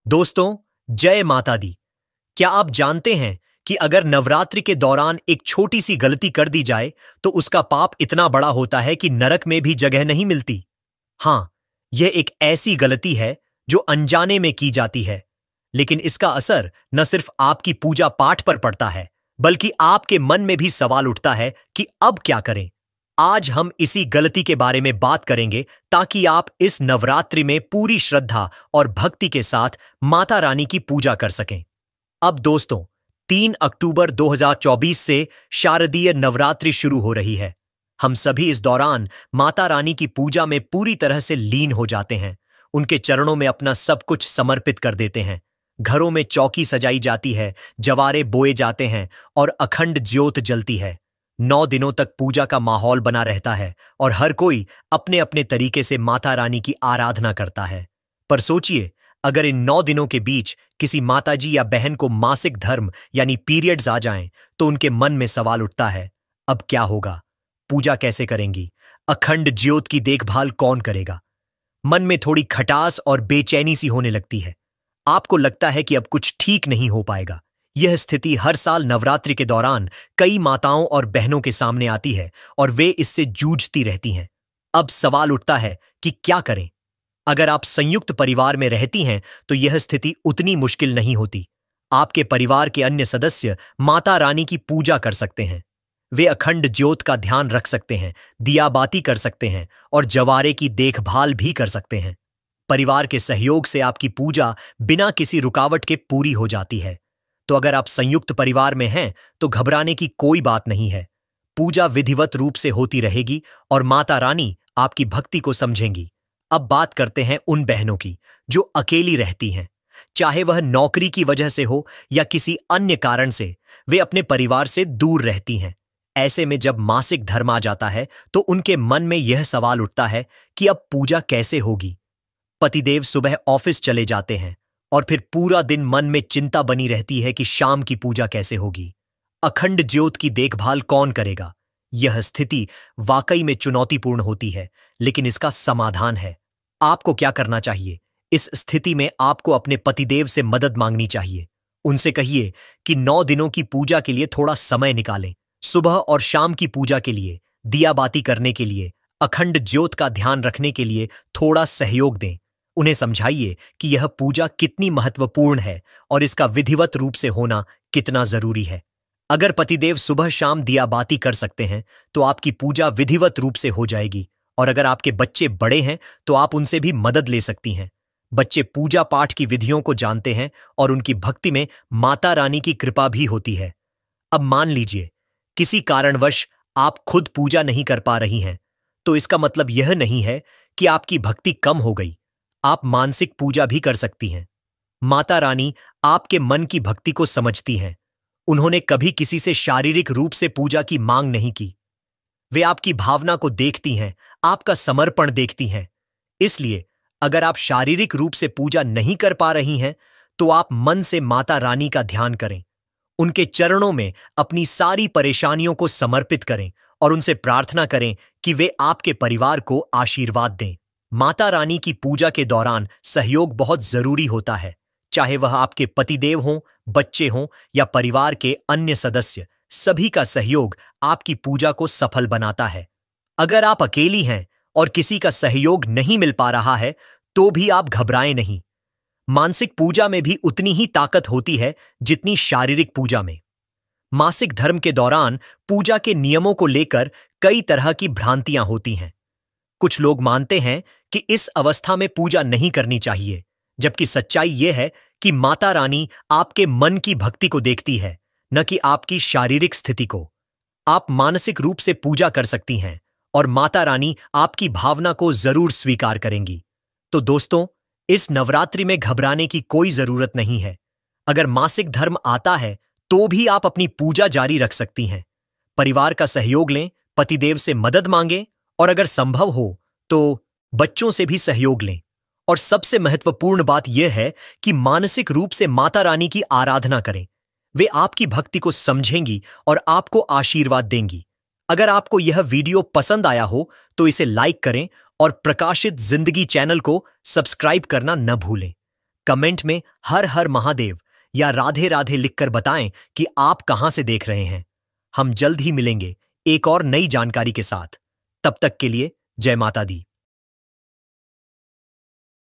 दोस्तों, जय माता दी। क्या आप जानते हैं कि अगर नवरात्रि के दौरान एक छोटी सी गलती कर दी जाए तो उसका पाप इतना बड़ा होता है कि नरक में भी जगह नहीं मिलती। हाँ, यह एक ऐसी गलती है जो अनजाने में की जाती है, लेकिन इसका असर न सिर्फ आपकी पूजा पाठ पर पड़ता है, बल्कि आपके मन में भी सवाल उठता है कि अब क्या करें। आज हम इसी गलती के बारे में बात करेंगे ताकि आप इस नवरात्रि में पूरी श्रद्धा और भक्ति के साथ माता रानी की पूजा कर सकें। अब दोस्तों, 3 अक्टूबर 2024 से शारदीय नवरात्रि शुरू हो रही है। हम सभी इस दौरान माता रानी की पूजा में पूरी तरह से लीन हो जाते हैं, उनके चरणों में अपना सब कुछ समर्पित कर देते हैं। घरों में चौकी सजाई जाती है, जवारे बोए जाते हैं और अखंड ज्योत जलती है। 9 दिनों तक पूजा का माहौल बना रहता है और हर कोई अपने अपने तरीके से माता रानी की आराधना करता है। पर सोचिए, अगर इन 9 दिनों के बीच किसी माताजी या बहन को मासिक धर्म यानी पीरियड्स आ जाएं, तो उनके मन में सवाल उठता है, अब क्या होगा? पूजा कैसे करेंगी? अखंड ज्योत की देखभाल कौन करेगा? मन में थोड़ी खटास और बेचैनी सी होने लगती है। आपको लगता है कि अब कुछ ठीक नहीं हो पाएगा। यह स्थिति हर साल नवरात्रि के दौरान कई माताओं और बहनों के सामने आती है और वे इससे जूझती रहती हैं। अब सवाल उठता है कि क्या करें? अगर आप संयुक्त परिवार में रहती हैं तो यह स्थिति उतनी मुश्किल नहीं होती। आपके परिवार के अन्य सदस्य माता रानी की पूजा कर सकते हैं। वे अखंड ज्योत का ध्यान रख सकते हैं, दिया बाती कर सकते हैं और जवारे की देखभाल भी कर सकते हैं। परिवार के सहयोग से आपकी पूजा बिना किसी रुकावट के पूरी हो जाती है। तो अगर आप संयुक्त परिवार में हैं तो घबराने की कोई बात नहीं है। पूजा विधिवत रूप से होती रहेगी और माता रानी आपकी भक्ति को समझेंगी। अब बात करते हैं उन बहनों की जो अकेली रहती हैं। चाहे वह नौकरी की वजह से हो या किसी अन्य कारण से, वे अपने परिवार से दूर रहती हैं। ऐसे में जब मासिक धर्म आ जाता है तो उनके मन में यह सवाल उठता है कि अब पूजा कैसे होगी। पतिदेव सुबह ऑफिस चले जाते हैं और फिर पूरा दिन मन में चिंता बनी रहती है कि शाम की पूजा कैसे होगी। अखंड ज्योत की देखभाल कौन करेगा? यह स्थिति वाकई में चुनौतीपूर्ण होती है, लेकिन इसका समाधान है। आपको क्या करना चाहिए? इस स्थिति में आपको अपने पतिदेव से मदद मांगनी चाहिए। उनसे कहिए कि 9 दिनों की पूजा के लिए थोड़ा समय निकालें। सुबह और शाम की पूजा के लिए, दिया बाती करने के लिए, अखंड ज्योत का ध्यान रखने के लिए थोड़ा सहयोग दें। उन्हें समझाइए कि यह पूजा कितनी महत्वपूर्ण है और इसका विधिवत रूप से होना कितना जरूरी है। अगर पतिदेव सुबह शाम दिया बाती कर सकते हैं तो आपकी पूजा विधिवत रूप से हो जाएगी। और अगर आपके बच्चे बड़े हैं तो आप उनसे भी मदद ले सकती हैं। बच्चे पूजा पाठ की विधियों को जानते हैं और उनकी भक्ति में माता रानी की कृपा भी होती है। अब मान लीजिए किसी कारणवश आप खुद पूजा नहीं कर पा रही हैं, तो इसका मतलब यह नहीं है कि आपकी भक्ति कम हो गई। आप मानसिक पूजा भी कर सकती हैं। माता रानी आपके मन की भक्ति को समझती हैं। उन्होंने कभी किसी से शारीरिक रूप से पूजा की मांग नहीं की। वे आपकी भावना को देखती हैं, आपका समर्पण देखती हैं। इसलिए अगर आप शारीरिक रूप से पूजा नहीं कर पा रही हैं, तो आप मन से माता रानी का ध्यान करें। उनके चरणों में अपनी सारी परेशानियों को समर्पित करें और उनसे प्रार्थना करें कि वे आपके परिवार को आशीर्वाद दें। माता रानी की पूजा के दौरान सहयोग बहुत जरूरी होता है, चाहे वह आपके पतिदेव हों, बच्चे हों या परिवार के अन्य सदस्य। सभी का सहयोग आपकी पूजा को सफल बनाता है। अगर आप अकेली हैं और किसी का सहयोग नहीं मिल पा रहा है, तो भी आप घबराएं नहीं। मानसिक पूजा में भी उतनी ही ताकत होती है जितनी शारीरिक पूजा में। मासिक धर्म के दौरान पूजा के नियमों को लेकर कई तरह की भ्रांतियां होती हैं। कुछ लोग मानते हैं कि इस अवस्था में पूजा नहीं करनी चाहिए, जबकि सच्चाई यह है कि माता रानी आपके मन की भक्ति को देखती है, न कि आपकी शारीरिक स्थिति को। आप मानसिक रूप से पूजा कर सकती हैं और माता रानी आपकी भावना को जरूर स्वीकार करेंगी। तो दोस्तों, इस नवरात्रि में घबराने की कोई जरूरत नहीं है। अगर मासिक धर्म आता है तो भी आप अपनी पूजा जारी रख सकती हैं। परिवार का सहयोग लें, पतिदेव से मदद मांगें और अगर संभव हो तो बच्चों से भी सहयोग लें। और सबसे महत्वपूर्ण बात यह है कि मानसिक रूप से माता रानी की आराधना करें। वे आपकी भक्ति को समझेंगी और आपको आशीर्वाद देंगी। अगर आपको यह वीडियो पसंद आया हो तो इसे लाइक करें और प्रकाशित जिंदगी चैनल को सब्सक्राइब करना न भूलें। कमेंट में हर हर महादेव या राधे राधे लिखकर बताएं कि आप कहां से देख रहे हैं। हम जल्द ही मिलेंगे एक और नई जानकारी के साथ। तब तक के लिए जय माता दी।